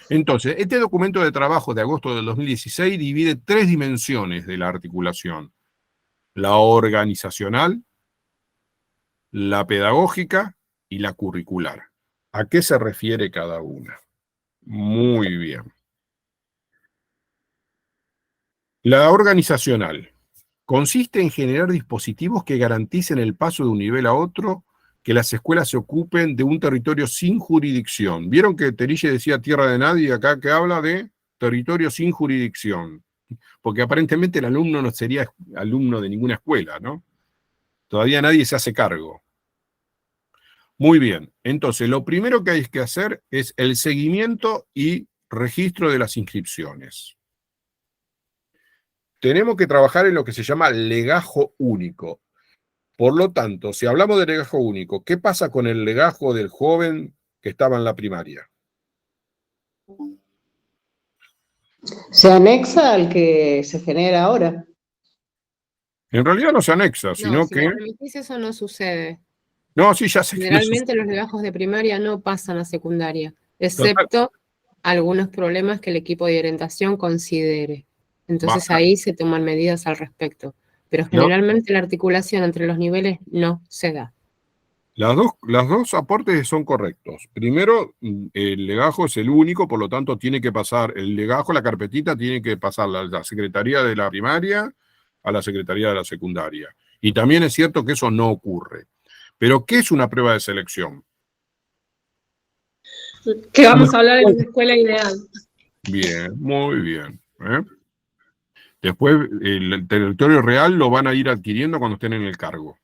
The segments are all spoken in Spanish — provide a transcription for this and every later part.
Entonces, este documento de trabajo de agosto del 2016 divide 3 dimensiones de la articulación: la organizacional, la pedagógica y la curricular. ¿A qué se refiere cada una? Muy bien. La organizacional consiste en generar dispositivos que garanticen el paso de un nivel a otro, que las escuelas se ocupen de un territorio sin jurisdicción. ¿Vieron que Terille decía tierra de nadie acá, que habla de territorio sin jurisdicción? Porque aparentemente el alumno no sería alumno de ninguna escuela, ¿no? Todavía nadie se hace cargo. Muy bien, entonces lo primero que hay que hacer es el seguimiento y registro de las inscripciones. Tenemos que trabajar en lo que se llama legajo único. Por lo tanto, si hablamos de legajo único, ¿qué pasa con el legajo del joven que estaba en la primaria? Se anexa al que se genera ahora. En realidad no se anexa, No, sino si que... me permitís, eso no sucede. No, sí, ya sé que no Generalmente los legajos de primaria no pasan a secundaria, excepto algunos problemas que el equipo de orientación considere. Entonces Baja. ahí se toman medidas al respecto. Pero generalmente la articulación entre los niveles no se da. Las dos aportes son correctos. Primero, el legajo es el único, por lo tanto tiene que pasar, el legajo, la carpetita, tiene que pasar la secretaría de la primaria a la secretaría de la secundaria. Y también es cierto que eso no ocurre. Pero, ¿qué es una prueba de selección? Que vamos a hablar en una escuela ideal. Bien, muy bien. Después, el territorio real lo van a ir adquiriendo cuando estén en el cargo.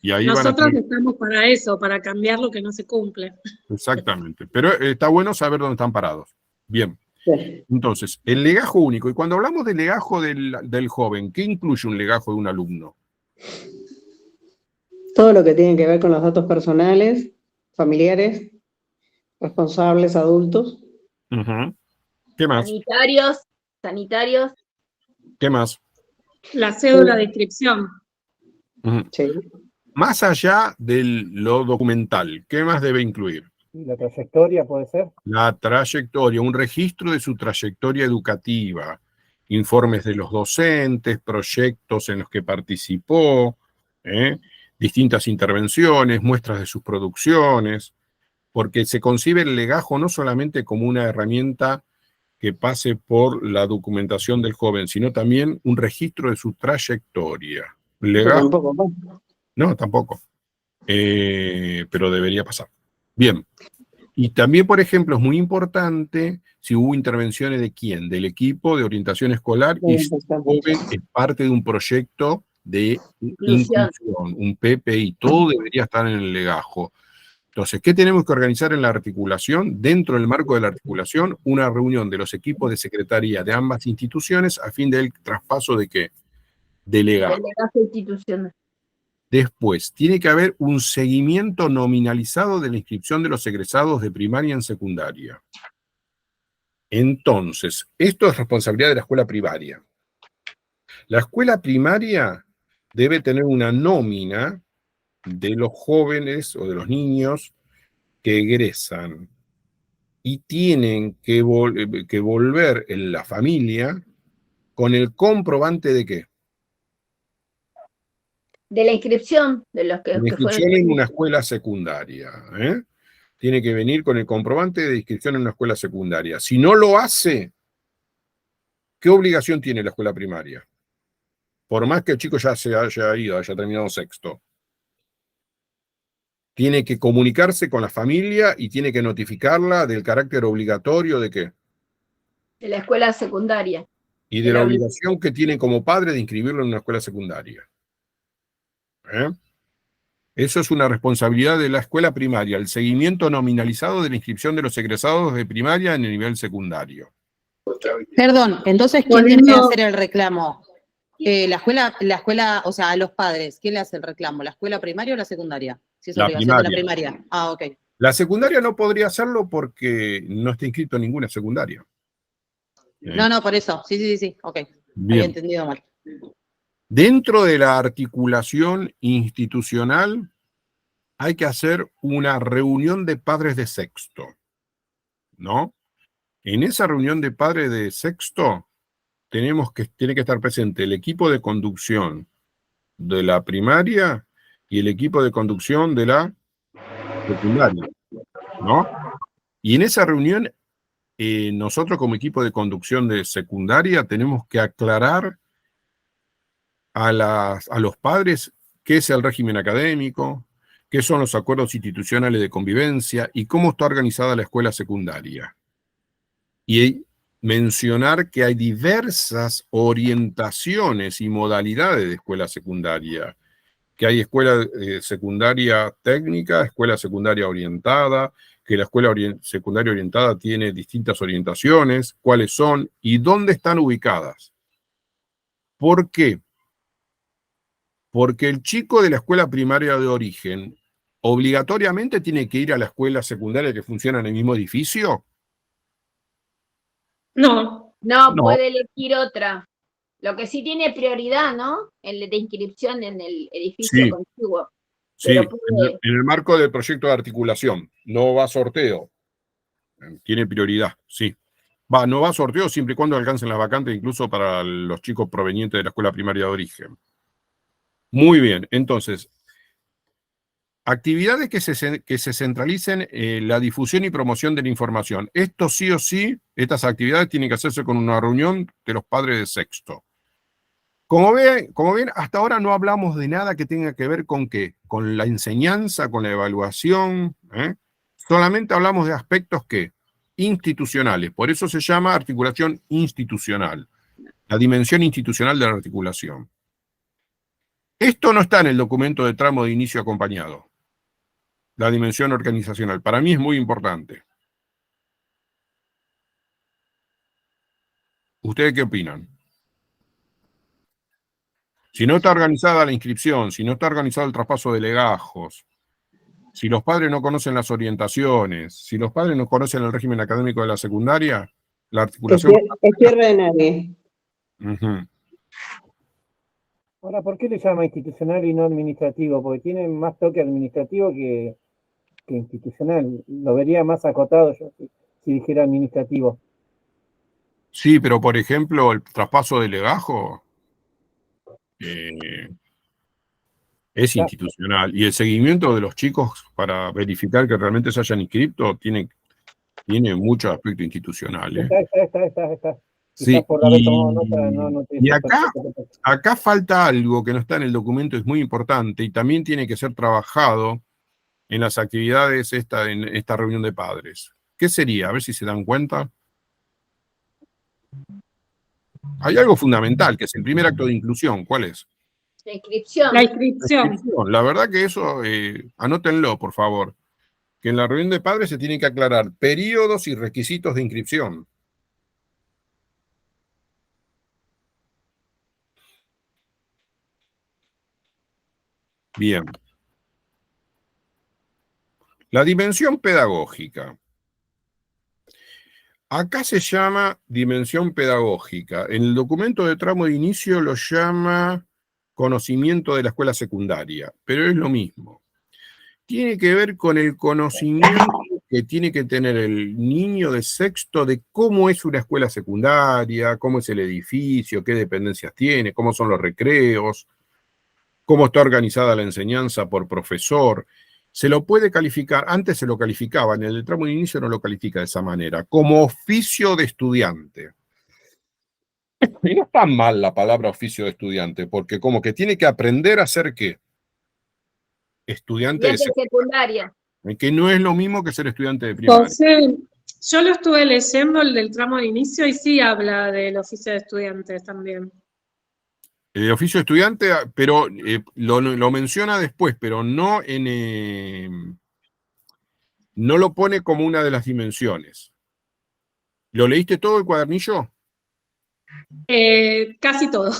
Y ahí Nosotros estamos para eso, para cambiar lo que no se cumple. Exactamente. Pero está bueno saber dónde están parados. Bien. Sí. Entonces, el legajo único. Y cuando hablamos del legajo del joven, ¿qué incluye un legajo de un alumno? Todo lo que tiene que ver con los datos personales, familiares, responsables, adultos. ¿Qué más? Sanitarios. ¿Qué más? La cédula de inscripción. Sí. Más allá de lo documental, ¿qué más debe incluir? La trayectoria puede ser. La trayectoria, un registro de su trayectoria educativa, informes de los docentes, proyectos en los que participó, distintas intervenciones, muestras de sus producciones, porque se concibe el legajo no solamente como una herramienta que pase por la documentación del joven, sino también un registro de su trayectoria. ¿Legajo? Tampoco. No, tampoco. Pero debería pasar. Bien. Y también, por ejemplo, es muy importante si hubo intervenciones de quién, del equipo de orientación escolar y si el joven es parte de un proyecto de inclusión, un PPI, todo debería estar en el legajo. Entonces, ¿qué tenemos que organizar en la articulación? Dentro del marco de la articulación, una reunión de los equipos de secretaría de ambas instituciones a fin del traspaso de ¿qué? De legajo. El legajo institucional. Después, tiene que haber un seguimiento nominalizado de la inscripción de los egresados de primaria en secundaria. Entonces, esto es responsabilidad de la escuela primaria. La escuela primaria debe tener una nómina de los jóvenes o de los niños que egresan y tienen que volver en la familia con el comprobante de qué. De la inscripción de los que La fueron. inscripción en una escuela secundaria. Tiene que venir con el comprobante de inscripción en una escuela secundaria. Si no lo hace, ¿qué obligación tiene la escuela primaria? Por más que el chico ya se haya ido, haya terminado sexto. Tiene que comunicarse con la familia y tiene que notificarla del carácter obligatorio de qué. De la escuela secundaria. Y de la obligación que tiene como padre de inscribirlo en una escuela secundaria. Eso es una responsabilidad de la escuela primaria, el seguimiento nominalizado de la inscripción de los egresados de primaria en el nivel secundario. Perdón, entonces, ¿quién tiene que hacer el reclamo? La escuela, o sea, a los padres, ¿quién le hace el reclamo? ¿La escuela primaria o la secundaria? Si es obligación de la primaria. Ah, ok. La secundaria no podría hacerlo porque no está inscrito en ninguna secundaria. No, por eso. Sí, ok. Bien. Había entendido mal. Dentro de la articulación institucional hay que hacer una reunión de padres de sexto, ¿no? En esa reunión de padres de sexto, tiene que estar presente el equipo de conducción de la primaria y el equipo de conducción de la secundaria, ¿no? Y en esa reunión, nosotros como equipo de conducción de secundaria tenemos que aclarar a los padres qué es el régimen académico, qué son los acuerdos institucionales de convivencia y cómo está organizada la escuela secundaria. Y mencionar que hay diversas orientaciones y modalidades de escuela secundaria, que hay escuela secundaria técnica, escuela secundaria orientada, que la escuela secundaria orientada tiene distintas orientaciones, cuáles son y dónde están ubicadas. ¿Por qué? Porque el chico de la escuela primaria de origen obligatoriamente tiene que ir a la escuela secundaria que funciona en el mismo edificio. No, No, No. puede elegir otra. Lo que sí tiene prioridad, ¿no? El de inscripción en el edificio Sí. contiguo. Sí, Pero puede- en el marco del proyecto de articulación. No va a sorteo. Tiene prioridad, sí. No va a sorteo siempre y cuando alcancen las vacantes, incluso para los chicos provenientes de la escuela primaria de origen. Muy bien, entonces, actividades que se centralicen la difusión y promoción de la información. Esto sí o sí, estas actividades tienen que hacerse con una reunión de los padres de sexto. Como ven, hasta ahora no hablamos de nada que tenga que ver con qué, con la enseñanza, con la evaluación, ¿eh? Solamente hablamos de aspectos que institucionales, por eso se llama articulación institucional, la dimensión institucional de la articulación. Esto no está en el documento de tramo de inicio acompañado, la dimensión organizacional. Para mí es muy importante. ¿Ustedes qué opinan? Si no está organizada la inscripción, si no está organizado el traspaso de legajos, si los padres no conocen las orientaciones, si los padres no conocen el régimen académico de la secundaria, la articulación... Es tierra de nadie. Ujú. Ahora, ¿por qué le llama institucional y no administrativo? Porque tiene más toque administrativo que institucional. Lo vería más acotado yo si dijera administrativo. Sí, pero por ejemplo, el traspaso de legajo es institucional. Y el seguimiento de los chicos para verificar que realmente se hayan inscrito tiene mucho aspecto institucional. Está. Sí, Quizás por haber tomado nota, no te y acá falta algo que no está en el documento, es muy importante y también tiene que ser trabajado en las actividades en esta reunión de padres. ¿Qué sería? A ver si se dan cuenta. Hay algo fundamental, que es el primer acto de inclusión. ¿Cuál es? La inscripción. la inscripción. La verdad que eso, anótenlo, por favor. Que en la reunión de padres se tienen que aclarar periodos y requisitos de inscripción. Bien. La dimensión pedagógica. Acá se llama dimensión pedagógica. En el documento de tramo de inicio lo llama conocimiento de la escuela secundaria, pero es lo mismo. Tiene que ver con el conocimiento que tiene que tener el niño de sexto de cómo es una escuela secundaria, cómo es el edificio, qué dependencias tiene, cómo son los recreos, cómo está organizada la enseñanza por profesor. Se lo puede calificar, antes se lo calificaba, en el tramo de inicio no lo califica de esa manera, como oficio de estudiante. Y no está mal la palabra oficio de estudiante, porque como que tiene que aprender a ser ¿qué? Estudiante de secundaria. que no es lo mismo que ser estudiante de primaria. José, yo lo estuve leyendo, el del tramo de inicio, y sí habla del oficio de estudiantes también. El oficio de estudiante, pero lo menciona después, pero no no lo pone como una de las dimensiones. ¿Lo leíste todo el cuadernillo? Casi todo.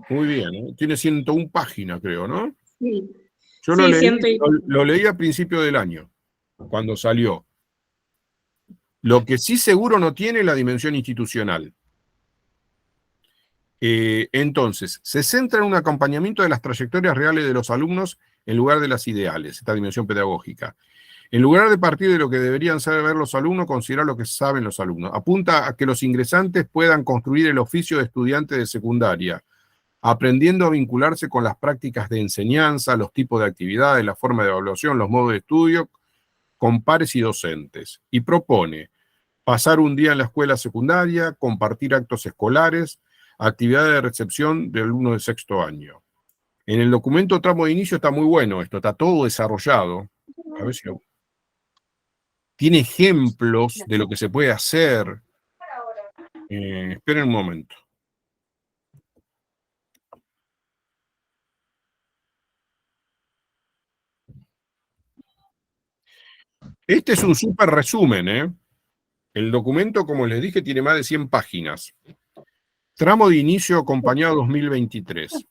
Muy bien, ¿eh? Tiene 101 páginas, creo, ¿no? Sí. Yo Sí, lo leí a principio del año, cuando salió. Lo que sí seguro no tiene la dimensión institucional. Entonces, se centra en un acompañamiento de las trayectorias reales de los alumnos en lugar de las ideales, esta dimensión pedagógica. En lugar de partir de lo que deberían saber los alumnos, considerar lo que saben los alumnos. Apunta a que los ingresantes puedan construir el oficio de estudiante de secundaria, aprendiendo a vincularse con las prácticas de enseñanza, los tipos de actividades, la forma de evaluación, los modos de estudio, con pares y docentes. Y propone pasar un día en la escuela secundaria, compartir actos escolares, actividades de recepción de alumnos de sexto año. En el documento tramo de inicio está muy bueno esto, está todo desarrollado. A ver si tiene ejemplos de lo que se puede hacer. Esperen un momento. Este es un súper resumen, ¿eh? El documento, como les dije, tiene más de 100 páginas. Tramo de inicio acompañado 2023.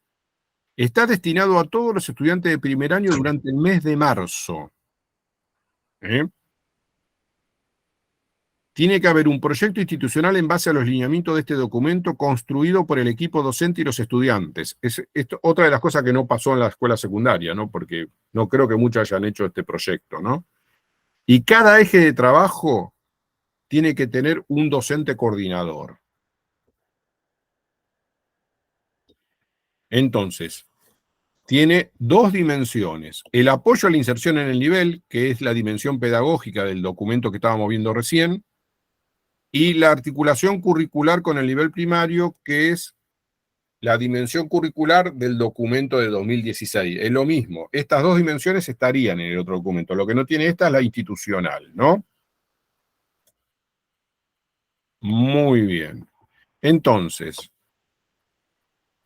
Está destinado a todos los estudiantes de primer año durante el mes de marzo. Tiene que haber un proyecto institucional en base a los lineamientos de este documento construido por el equipo docente y los estudiantes. Es otra de las cosas que no pasó en la escuela secundaria, ¿no? Porque no creo que muchos hayan hecho este proyecto, ¿no? Y cada eje de trabajo tiene que tener un docente coordinador. Entonces, tiene dos dimensiones. El apoyo a la inserción en el nivel, que es la dimensión pedagógica del documento que estábamos viendo recién, y la articulación curricular con el nivel primario, que es la dimensión curricular del documento de 2016. Es lo mismo. Estas dos dimensiones estarían en el otro documento. Lo que no tiene esta es la institucional, ¿no? Muy bien. Entonces,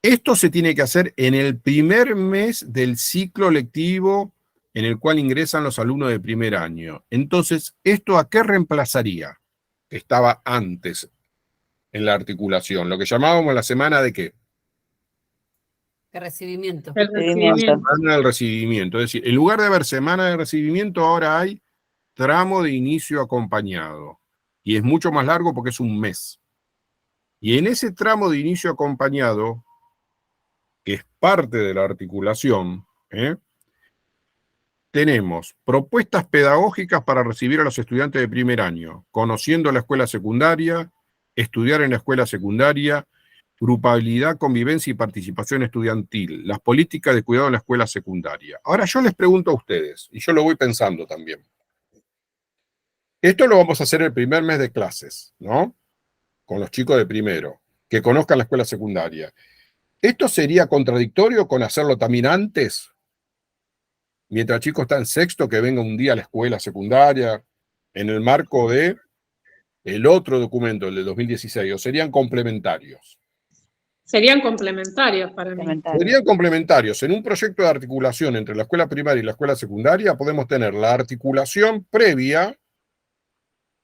esto se tiene que hacer en el primer mes del ciclo lectivo en el cual ingresan los alumnos de primer año. Entonces, ¿esto a qué reemplazaría? Que estaba antes en la articulación, lo que llamábamos la semana de ¿qué? De recibimiento. El recibimiento. Semana del recibimiento. Es decir, en lugar de haber semana de recibimiento, ahora hay tramo de inicio acompañado. Y es mucho más largo porque es un mes. Y en ese tramo de inicio acompañado, que es parte de la articulación, tenemos propuestas pedagógicas para recibir a los estudiantes de primer año, conociendo la escuela secundaria, estudiar en la escuela secundaria, grupabilidad, convivencia y participación estudiantil, las políticas de cuidado en la escuela secundaria. Ahora yo les pregunto a ustedes, y yo lo voy pensando también. Esto lo vamos a hacer el primer mes de clases, ¿no? Con los chicos de primero, que conozcan la escuela secundaria. ¿Esto sería contradictorio con hacerlo también antes? Mientras el chico está en sexto, que venga un día a la escuela secundaria, en el marco de el otro documento, el de 2016, o serían complementarios. Serían complementarios para mí. Serían complementarios. En un proyecto de articulación entre la escuela primaria y la escuela secundaria podemos tener la articulación previa,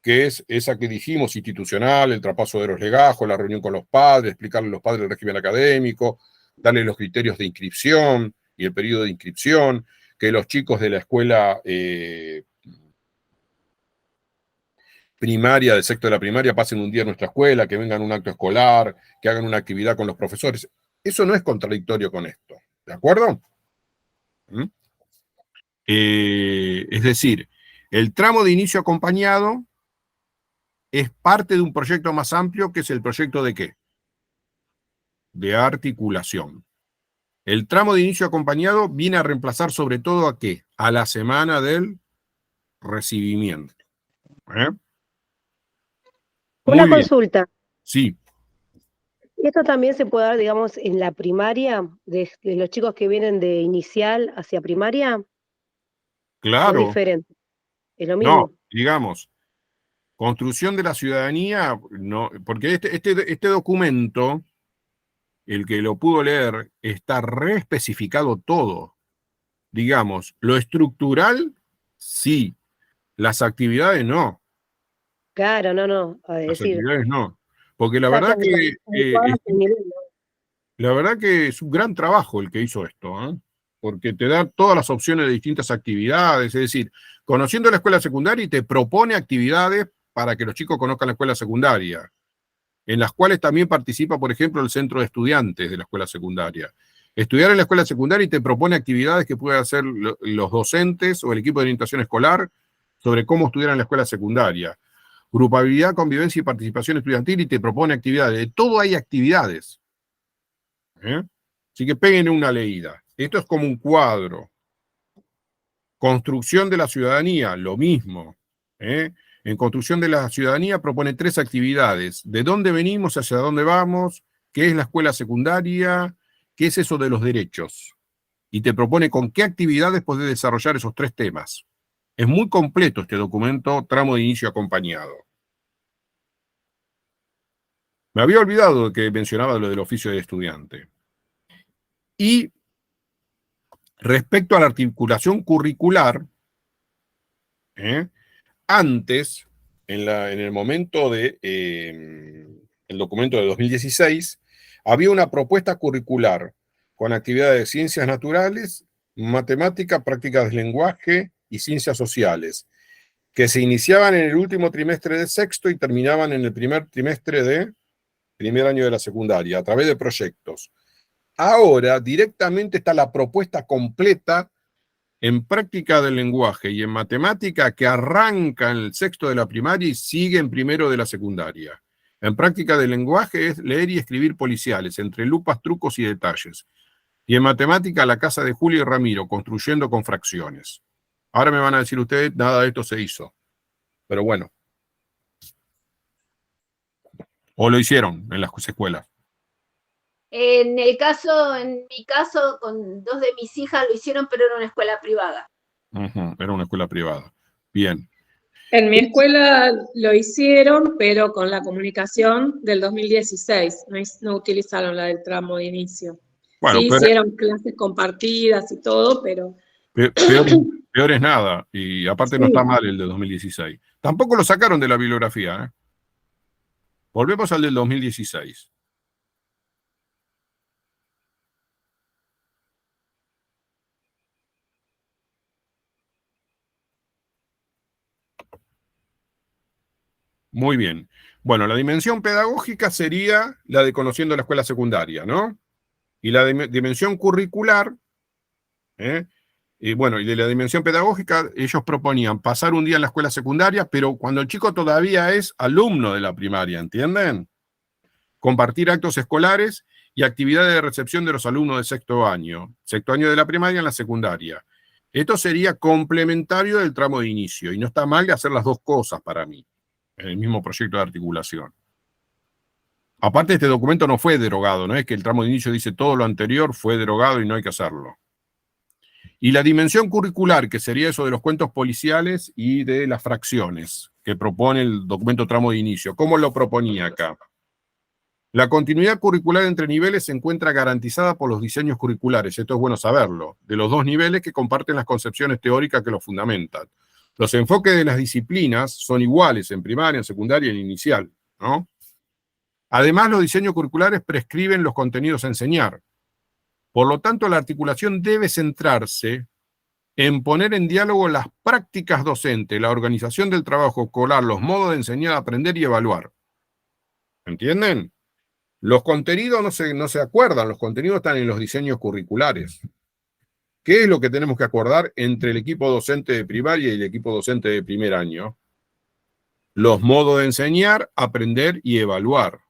que es esa que dijimos, institucional, el traspaso de los legajos, la reunión con los padres, explicarle a los padres el régimen académico, darle los criterios de inscripción y el periodo de inscripción, que los chicos de la escuela primaria, del sexto de la primaria, pasen un día a nuestra escuela, que vengan a un acto escolar, que hagan una actividad con los profesores. Eso no es contradictorio con esto, ¿de acuerdo? Es decir, el tramo de inicio acompañado es parte de un proyecto más amplio, que es el proyecto de ¿qué? De articulación. El tramo de inicio acompañado viene a reemplazar sobre todo ¿a qué? A la semana del recibimiento. Una consulta. Sí. ¿Esto también se puede dar, digamos, en la primaria, de los chicos que vienen de inicial hacia primaria? Claro. ¿O es diferente? ¿Es lo mismo? No, digamos, construcción de la ciudadanía, no, porque este documento, el que lo pudo leer, está reespecificado todo. Digamos, lo estructural, sí. Las actividades, no. Claro, no. Las actividades, no. Porque la verdad que es un gran trabajo el que hizo esto, ¿eh? Porque te da todas las opciones de distintas actividades, es decir, conociendo la escuela secundaria y te propone actividades para que los chicos conozcan la escuela secundaria, en las cuales también participa, por ejemplo, el centro de estudiantes de la escuela secundaria. Estudiar en la escuela secundaria y te propone actividades que pueden hacer los docentes o el equipo de orientación escolar sobre cómo estudiar en la escuela secundaria. Grupabilidad, convivencia y participación estudiantil, y te propone actividades. De todo hay actividades. Así que peguen una leída. Esto es como un cuadro. Construcción de la ciudadanía, lo mismo. En construcción de la ciudadanía propone 3 actividades. ¿De dónde venimos, hacia dónde vamos? ¿Qué es la escuela secundaria? ¿Qué es eso de los derechos? Y te propone con qué actividades podés desarrollar esos 3 temas. Es muy completo este documento, tramo de inicio acompañado. Me había olvidado de que mencionaba lo del oficio de estudiante. Y respecto a la articulación curricular, antes, en el momento de el documento de 2016, había una propuesta curricular con actividades de ciencias naturales, matemática, prácticas del lenguaje y ciencias sociales, que se iniciaban en el último trimestre de sexto y terminaban en el primer trimestre de primer año de la secundaria, a través de proyectos. Ahora, directamente está la propuesta completa en práctica del lenguaje y en matemática, que arranca en el sexto de la primaria y sigue en primero de la secundaria. En práctica del lenguaje es leer y escribir policiales, entre lupas, trucos y detalles. Y en matemática, la casa de Julio y Ramiro, construyendo con fracciones. Ahora me van a decir ustedes, nada de esto se hizo. Pero bueno. ¿O lo hicieron en las escuelas? En mi caso, con 2 de mis hijas lo hicieron, pero era una escuela privada. Era una escuela privada. Bien. En mi escuela lo hicieron, pero con la comunicación del 2016. No utilizaron la del tramo de inicio. Bueno, sí, hicieron clases compartidas y todo, pero... Peor es nada. Y aparte Sí. no está mal el de 2016. Tampoco lo sacaron de la bibliografía. Volvemos al del 2016. Muy bien. Bueno, la dimensión pedagógica sería la de conociendo la escuela secundaria, ¿no? Y la dimensión curricular, y bueno, y de la dimensión pedagógica, ellos proponían pasar un día en la escuela secundaria, pero cuando el chico todavía es alumno de la primaria, ¿entienden? Compartir actos escolares y actividades de recepción de los alumnos de sexto año de la primaria en la secundaria. Esto sería complementario del tramo de inicio, y no está mal de hacer las dos cosas para mí, en el mismo proyecto de articulación. Aparte, este documento no fue derogado, no es que el tramo de inicio dice todo lo anterior fue derogado y no hay que hacerlo. Y la dimensión curricular, que sería eso de los cuentos policiales y de las fracciones, que propone el documento tramo de inicio. ¿Cómo lo proponía acá? La continuidad curricular entre niveles se encuentra garantizada por los diseños curriculares, esto es bueno saberlo, de los 2 niveles que comparten las concepciones teóricas que los fundamentan. Los enfoques de las disciplinas son iguales en primaria, en secundaria y en inicial, ¿no? Además, los diseños curriculares prescriben los contenidos a enseñar. Por lo tanto, la articulación debe centrarse en poner en diálogo las prácticas docentes, la organización del trabajo escolar, los modos de enseñar, aprender y evaluar. ¿Entienden? Los contenidos no se acuerdan, los contenidos están en los diseños curriculares. ¿Qué es lo que tenemos que acordar entre el equipo docente de primaria y el equipo docente de primer año? Los modos de enseñar, aprender y evaluar.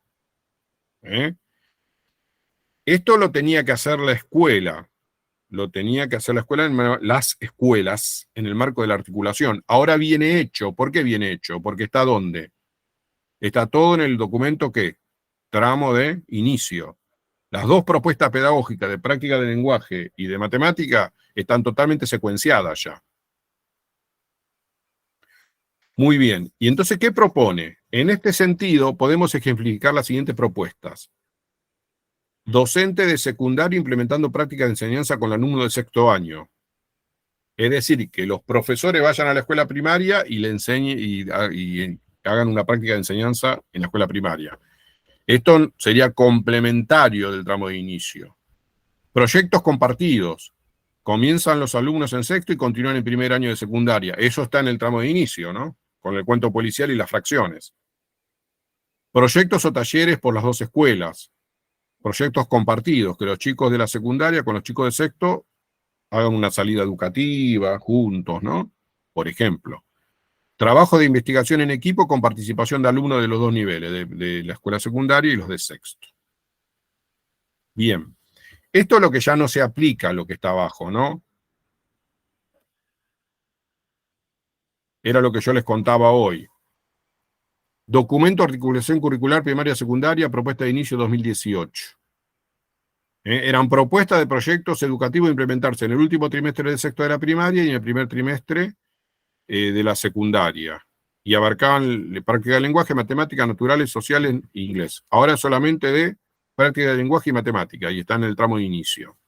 Esto lo tenía que hacer la escuela. Lo tenía que hacer la escuela las escuelas en el marco de la articulación. Ahora viene hecho. ¿Por qué viene hecho? Porque está ¿dónde? Está todo en el documento ¿qué? Tramo de inicio. Las 2 propuestas pedagógicas de práctica de lenguaje y de matemática están totalmente secuenciadas ya. Muy bien. ¿Y entonces qué propone? En este sentido, podemos ejemplificar las siguientes propuestas. Docente de secundario implementando práctica de enseñanza con alumno de sexto año. Es decir, que los profesores vayan a la escuela primaria y le enseñen y hagan una práctica de enseñanza en la escuela primaria. Esto sería complementario del tramo de inicio. Proyectos compartidos. Comienzan los alumnos en sexto y continúan en primer año de secundaria. Eso está en el tramo de inicio, ¿no? Con el cuento policial y las fracciones. Proyectos o talleres por las 2 escuelas. Proyectos compartidos, que los chicos de la secundaria con los chicos de sexto hagan una salida educativa juntos, ¿no? Por ejemplo. Trabajo de investigación en equipo con participación de alumnos de los dos niveles, de la escuela secundaria y los de sexto. Bien. Esto es lo que ya no se aplica, lo que está abajo, ¿no? Era lo que yo les contaba hoy. Documento de articulación curricular primaria secundaria, propuesta de inicio 2018. Eran propuestas de proyectos educativos a implementarse en el último trimestre del sexto de la primaria y en el primer trimestre de la secundaria. Y abarcaban práctica de lenguaje, matemáticas, naturales, sociales e inglés. Ahora solamente de práctica de lenguaje y matemática, y está en el tramo de inicio.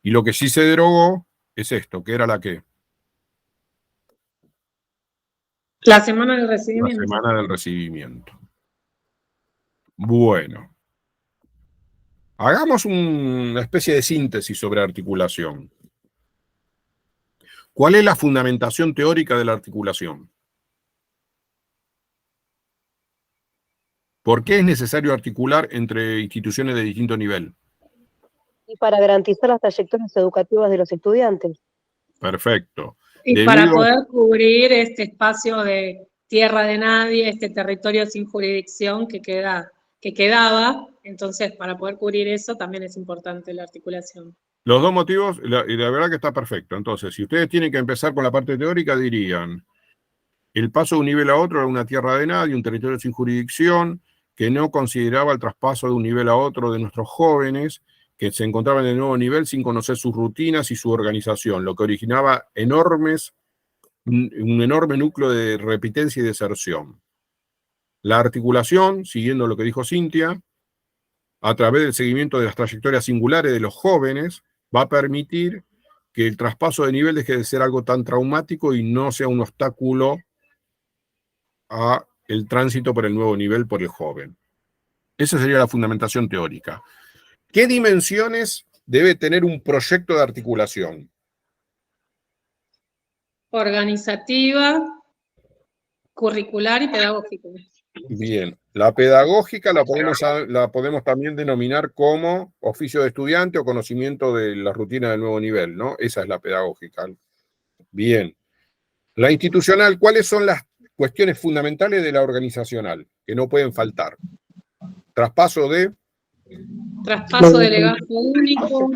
Y lo que sí se derogó es esto, que era la que... La semana del La recibimiento. semana del recibimiento. Bueno. Hagamos una especie de síntesis sobre articulación. ¿Cuál es la fundamentación teórica de la articulación? ¿Por qué es necesario articular entre instituciones de distinto nivel? Y para garantizar las trayectorias educativas de los estudiantes. Perfecto. Y para poder cubrir este espacio de tierra de nadie, este territorio sin jurisdicción que quedaba, entonces para poder cubrir eso también es importante la articulación. Los dos motivos, y la verdad que está perfecto. Entonces, si ustedes tienen que empezar con la parte teórica, dirían, el paso de un nivel a otro era una tierra de nadie, un territorio sin jurisdicción, que no consideraba el traspaso de un nivel a otro de nuestros jóvenes, que se encontraban en el nuevo nivel sin conocer sus rutinas y su organización, lo que originaba un enorme núcleo de repitencia y deserción. La articulación, siguiendo lo que dijo Cintia, a través del seguimiento de las trayectorias singulares de los jóvenes, va a permitir que el traspaso de nivel deje de ser algo tan traumático y no sea un obstáculo a el tránsito por el nuevo nivel por el joven. Esa sería la fundamentación teórica. ¿Qué dimensiones debe tener un proyecto de articulación? Organizativa, curricular y pedagógica. Bien, la pedagógica la podemos también denominar como oficio de estudiante o conocimiento de la rutina del nuevo nivel, ¿no? Esa es la pedagógica. Bien. La institucional, ¿cuáles son las cuestiones fundamentales de la organizacional que no pueden faltar? Traspaso de legajo único,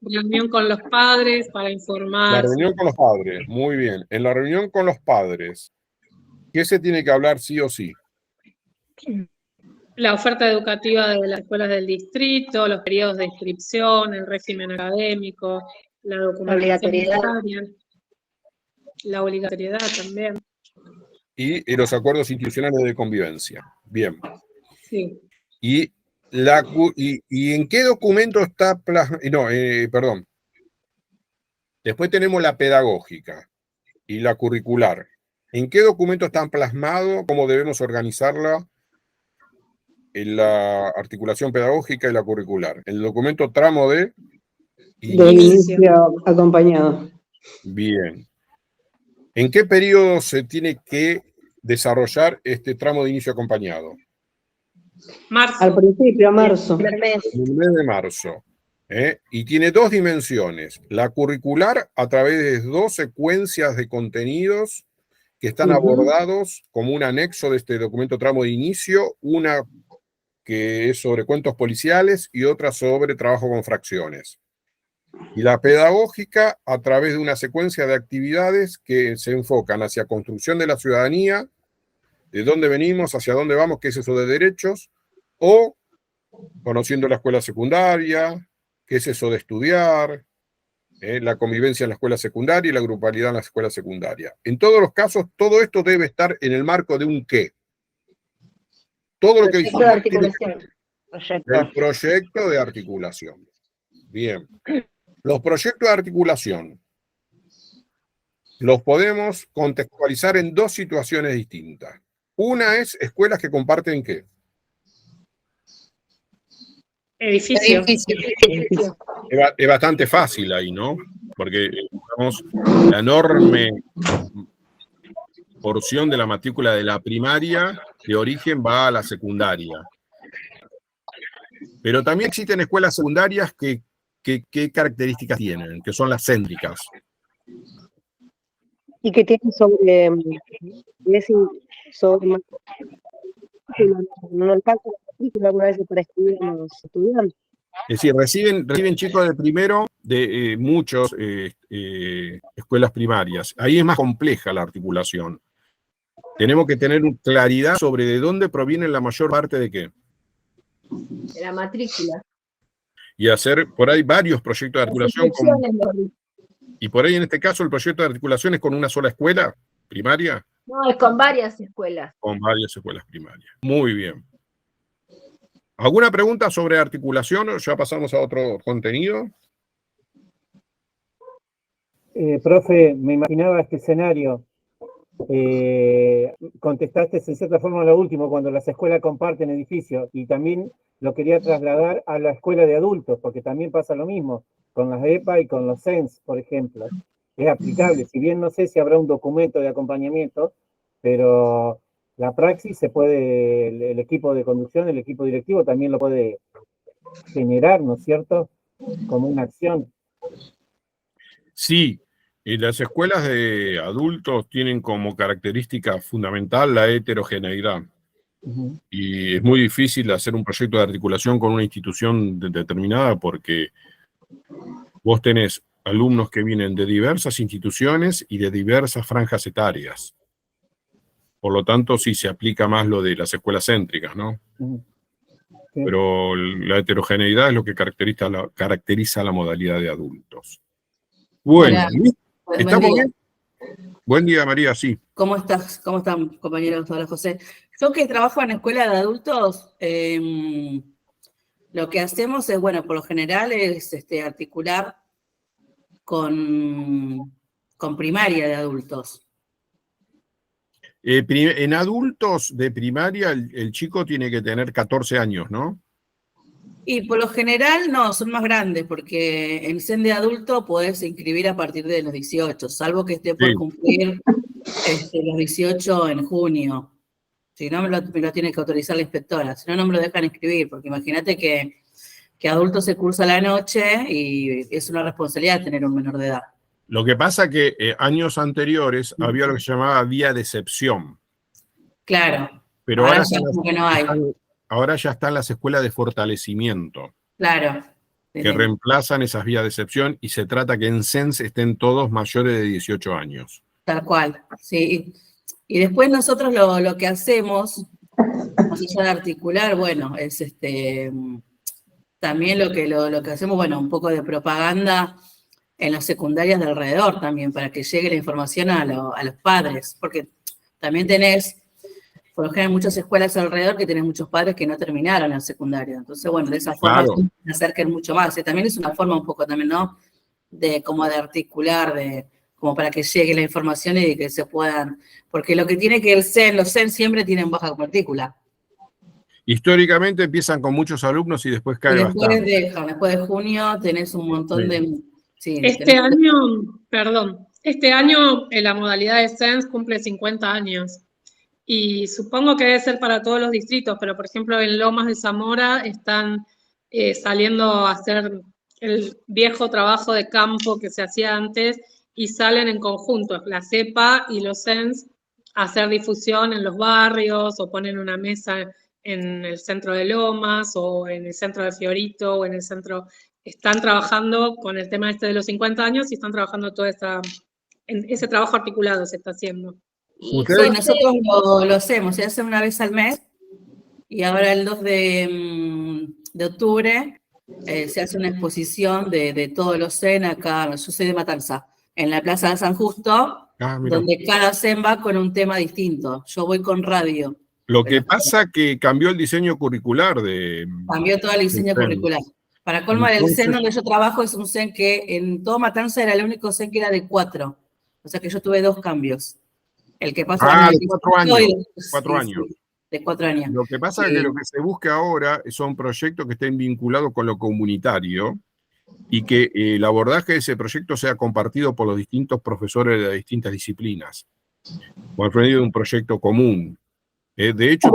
reunión con los padres para informar. La reunión con los padres, muy bien. En la reunión con los padres, ¿qué se tiene que hablar sí o sí? La oferta educativa de las escuelas del distrito, los periodos de inscripción, el régimen académico, la documentación necesaria, la obligatoriedad también. Y los acuerdos institucionales de convivencia. Bien. Sí. ¿Y en qué documento está plasmado? No, perdón. Después tenemos la pedagógica y la curricular. ¿En qué documento están plasmados? ¿Cómo debemos organizarla? En la articulación pedagógica y la curricular. El documento tramo de inicio acompañado. Bien. ¿En qué periodo se tiene que desarrollar este tramo de inicio acompañado? Marzo. Al principio, marzo. En el mes de marzo. Y tiene dos dimensiones. La curricular a través de dos secuencias de contenidos que están abordados como un anexo de este documento tramo de inicio, una que es sobre cuentos policiales y otra sobre trabajo con fracciones. Y la pedagógica a través de una secuencia de actividades que se enfocan hacia construcción de la ciudadanía, de dónde venimos, hacia dónde vamos, qué es eso de derechos, o conociendo la escuela secundaria, qué es eso de estudiar, la convivencia en la escuela secundaria y la grupalidad en la escuela secundaria. En todos los casos, todo esto debe estar en el marco de un qué. Todo lo que dijimos. El proyecto de articulación. Bien. Los proyectos de articulación los podemos contextualizar en dos situaciones distintas. Una es escuelas que comparten ¿qué? Edificio. Es bastante fácil ahí, ¿no? Porque digamos, la enorme porción de la matrícula de la primaria de origen va a la secundaria. Pero también existen escuelas secundarias ¿qué características tienen? Que son las céntricas. y que tiene sobre, sobre no alcanza la matrícula alguna vez para estudiar los estudiantes. Es decir, reciben chicos de primero de muchas escuelas primarias. Ahí es más compleja la articulación. Tenemos que tener claridad sobre de dónde proviene la mayor parte de qué. De la matrícula. Y hacer por ahí varios proyectos de articulación. Y por ahí en este caso el proyecto de articulación es con una sola escuela primaria. No, es con varias escuelas. Con varias escuelas primarias. Muy bien. ¿Alguna pregunta sobre articulación o ya pasamos a otro contenido? Profe, me imaginaba este escenario. Contestaste en cierta forma lo último, cuando las escuelas comparten edificios, y también lo quería trasladar a la escuela de adultos, porque también pasa lo mismo con las EPA y con los CENS, por ejemplo. Es aplicable, si bien no sé si habrá un documento de acompañamiento, pero la praxis se puede, el equipo de conducción, el equipo directivo también lo puede generar, ¿no es cierto? Como una acción. Sí, las escuelas de adultos tienen como característica fundamental la heterogeneidad. Y es muy difícil hacer un proyecto de articulación con una institución determinada porque vos tenés alumnos que vienen de diversas instituciones y de diversas franjas etarias. Por lo tanto, sí se aplica más lo de las escuelas céntricas, ¿no? Sí. Pero la heterogeneidad es lo que caracteriza la modalidad de adultos. Bueno, ¿estamos bien? Buen día, María, sí. ¿Cómo estás? ¿Cómo están, compañeros? Hola, José. Yo que trabajo en escuela de adultos, lo que hacemos es, bueno, por lo general es articular con primaria de adultos. En adultos de primaria, el chico tiene que tener 14 años, ¿no? Y por lo general no, son más grandes, porque en CEN de adulto podés inscribir a partir de los 18, salvo que esté por cumplir los 18 en junio. Si no, me lo tiene que autorizar la inspectora, si no, no me lo dejan inscribir, porque imagínate que adulto se cursa la noche y es una responsabilidad tener un menor de edad. Lo que pasa es que años anteriores había lo que se llamaba vía de excepción. Claro. Pero ahora ya como que no hay. Ahora ya están las escuelas de fortalecimiento. Claro. Que reemplazan esas vías de excepción y se trata que en CENS estén todos mayores de 18 años. Tal cual, sí. Y después nosotros lo que hacemos, más allá de articular, bueno, es también lo que hacemos, bueno, un poco de propaganda en las secundarias de alrededor también, para que llegue la información a los padres, porque también tenés, por lo general, muchas escuelas alrededor que tenés muchos padres que no terminaron la secundaria. Entonces, bueno, de esa forma se acerquen mucho más. Y también es una forma un poco también, ¿no? De articular, como para que llegue la información y de que se puedan, porque lo que tiene que los CEN siempre tienen baja matrícula. Históricamente empiezan con muchos alumnos y después cae bastante. Después de junio tenés un montón de... Sí, este año la modalidad de CENS cumple 50 años. Y supongo que debe ser para todos los distritos, pero por ejemplo en Lomas de Zamora están saliendo a hacer el viejo trabajo de campo que se hacía antes y salen en conjunto, la CEPA y los CENS, a hacer difusión en los barrios o ponen una mesa en el centro de Lomas o en el centro de Fiorito o en el centro... Están trabajando con el tema de los 50 años y están trabajando ese trabajo articulado se está haciendo. Sí, nosotros lo hacemos, se hace una vez al mes y ahora el 2 de octubre se hace una exposición de todos los CEN acá, yo soy de Matanza, en la Plaza de San Justo, donde cada CEN va con un tema distinto. Yo voy con radio. Lo que pasa que cambió el diseño curricular Cambió todo el diseño curricular. Para colmar, el CEN donde yo trabajo es un CEN que en todo Matanza era el único CEN que era de 4. O sea que yo tuve 2 cambios. El que pasa de 4 años. 4 años. Sí, de 4 años. Lo que pasa es que lo que se busca ahora son proyectos que estén vinculados con lo comunitario y que el abordaje de ese proyecto sea compartido por los distintos profesores de las distintas disciplinas. Por medio de un proyecto común. De hecho,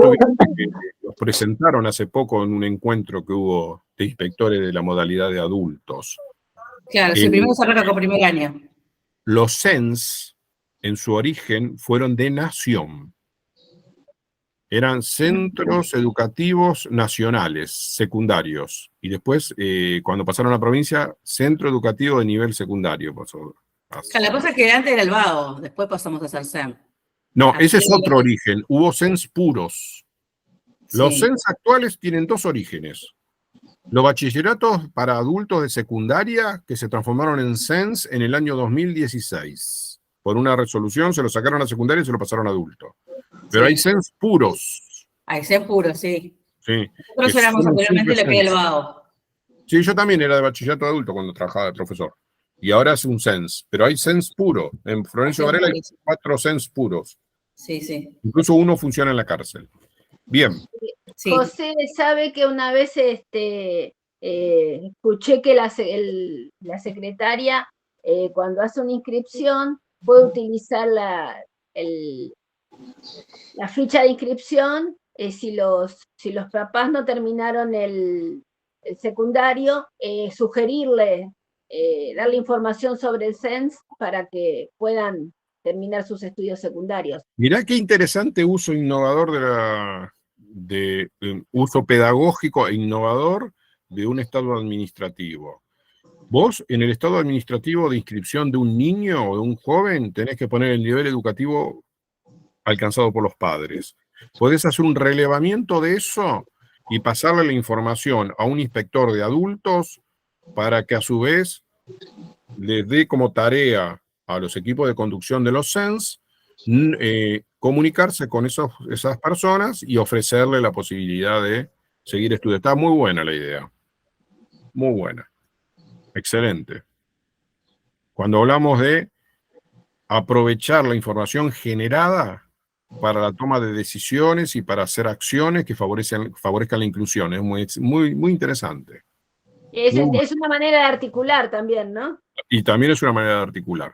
los presentaron hace poco en un encuentro que hubo de inspectores de la modalidad de adultos. Claro, si primero se arranca con primer año. Los CENS en su origen fueron de nación. Eran centros educativos nacionales, secundarios. Y después, cuando pasaron a la provincia, centro educativo de nivel secundario pasó. La cosa es que antes era el vago, después pasamos a ser SEM. No, ese es otro origen. Hubo CENS puros. Los CENS actuales tienen dos orígenes. Los bachilleratos para adultos de secundaria que se transformaron en CENS en el año 2016. Por una resolución se lo sacaron a secundaria y se lo pasaron a adulto. Pero hay CENS puros. Hay CENS puros, sí. Sí. Nosotros éramos anteriormente le pedí el vago. Sí, yo también era de bachillerato de adulto cuando trabajaba de profesor. Y ahora es un CENS. Pero hay CENS puro. En Florencio Varela hay 4 CENS puros. Sí, sí. Incluso uno funciona en la cárcel. Bien. Sí. José sabe que una vez escuché que la secretaria, cuando hace una inscripción, puede utilizar la ficha de inscripción. Si los papás no terminaron el secundario, sugerirle, darle información sobre el CENS para que puedan terminar sus estudios secundarios. Mirá qué interesante uso innovador uso pedagógico e innovador de un estado administrativo. Vos, en el estado administrativo de inscripción de un niño o de un joven, tenés que poner el nivel educativo alcanzado por los padres. Podés hacer un relevamiento de eso y pasarle la información a un inspector de adultos para que a su vez les dé como tarea a los equipos de conducción de los CENS comunicarse con esas personas y ofrecerle la posibilidad de seguir estudiando. Está muy buena la idea. Muy buena. Excelente. Cuando hablamos de aprovechar la información generada para la toma de decisiones y para hacer acciones que favorezcan la inclusión. Es muy interesante. Es una manera de articular también, ¿no? Y también es una manera de articular.